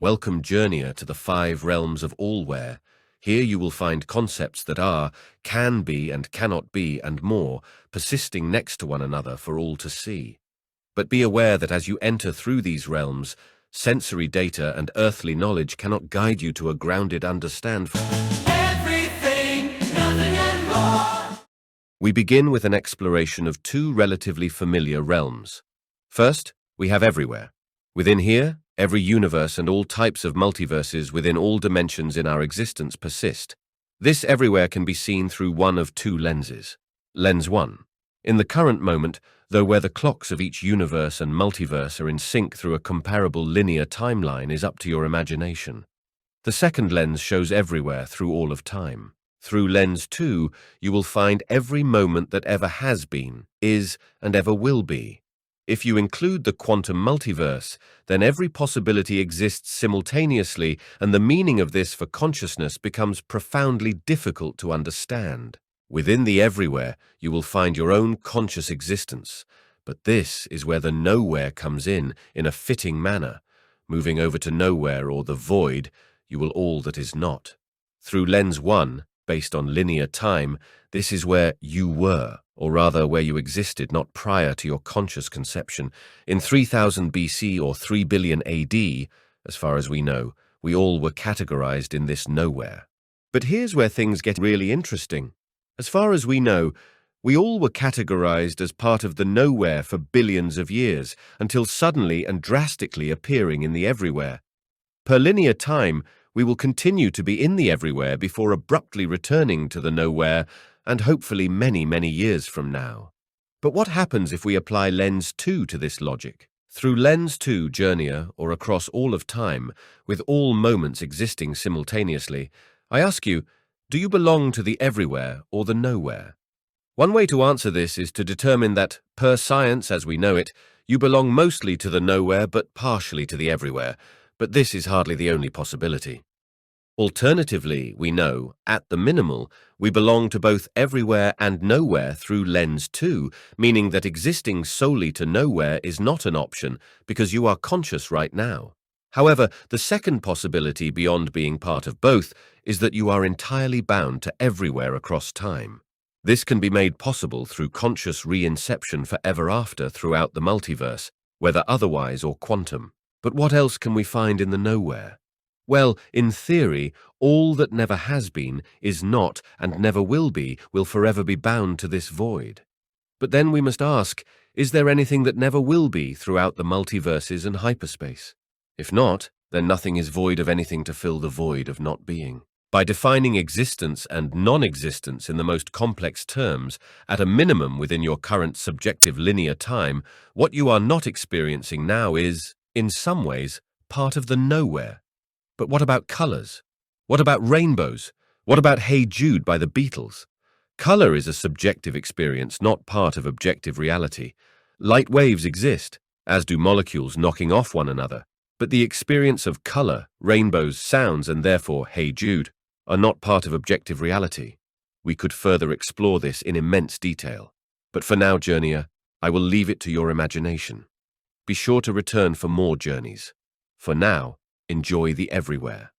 Welcome, journeyer, to the 5 realms of Allwhere. Here you will find concepts that are, can be and cannot be, and more, persisting next to one another for all to see. But be aware that as you enter through these realms, sensory data and earthly knowledge cannot guide you to a grounded understanding. Everything, nothing and more. We begin with an exploration of 2 relatively familiar realms. First, we have everywhere. Within here, every universe and all types of multiverses within all dimensions in our existence persist. This everywhere can be seen through one of 2 lenses. Lens 1. In the current moment, though where the clocks of each universe and multiverse are in sync through a comparable linear timeline is up to your imagination. The second lens shows everywhere through all of time. Through lens 2, you will find every moment that ever has been, is, and ever will be. If you include the quantum multiverse, then every possibility exists simultaneously, and the meaning of this for consciousness becomes profoundly difficult to understand. Within the everywhere, you will find your own conscious existence, but this is where the nowhere comes in a fitting manner. Moving over to nowhere or the void, you will all that is not. Through lens 1, based on linear time, this is where you were, or rather where you existed not prior to your conscious conception. In 3000 BC or 3 billion AD, as far as we know, we all were categorized in this nowhere. But here's where things get really interesting. As far as we know, we all were categorized as part of the nowhere for billions of years, until suddenly and drastically appearing in the everywhere. Per linear time, we will continue to be in the everywhere before abruptly returning to the nowhere, and hopefully many, many years from now. But what happens if we apply lens 2 to this logic? Through lens 2, journeyer, or across all of time, with all moments existing simultaneously, I ask you, do you belong to the everywhere or the nowhere? One way to answer this is to determine that, per science as we know it, you belong mostly to the nowhere but partially to the everywhere, but this is hardly the only possibility. Alternatively, we know, at the minimal, we belong to both everywhere and nowhere through lens 2, meaning that existing solely to nowhere is not an option because you are conscious right now. However, the second possibility beyond being part of both is that you are entirely bound to everywhere across time. This can be made possible through conscious reinception forever after throughout the multiverse, whether otherwise or quantum. But what else can we find in the nowhere? Well, in theory, all that never has been, is not, and never will forever be bound to this void. But then we must ask, is there anything that never will be throughout the multiverses and hyperspace? If not, then nothing is void of anything to fill the void of not being. By defining existence and non-existence in the most complex terms, at a minimum within your current subjective linear time, what you are not experiencing now is, in some ways, part of the nowhere. But what about colors? What about rainbows? What about Hey Jude by the Beatles? Color is a subjective experience, not part of objective reality. Light waves exist, as do molecules knocking off one another. But the experience of color, rainbows, sounds, and therefore Hey Jude, are not part of objective reality. We could further explore this in immense detail. But for now, journeyer, I will leave it to your imagination. Be sure to return for more journeys. For now, enjoy the everywhere.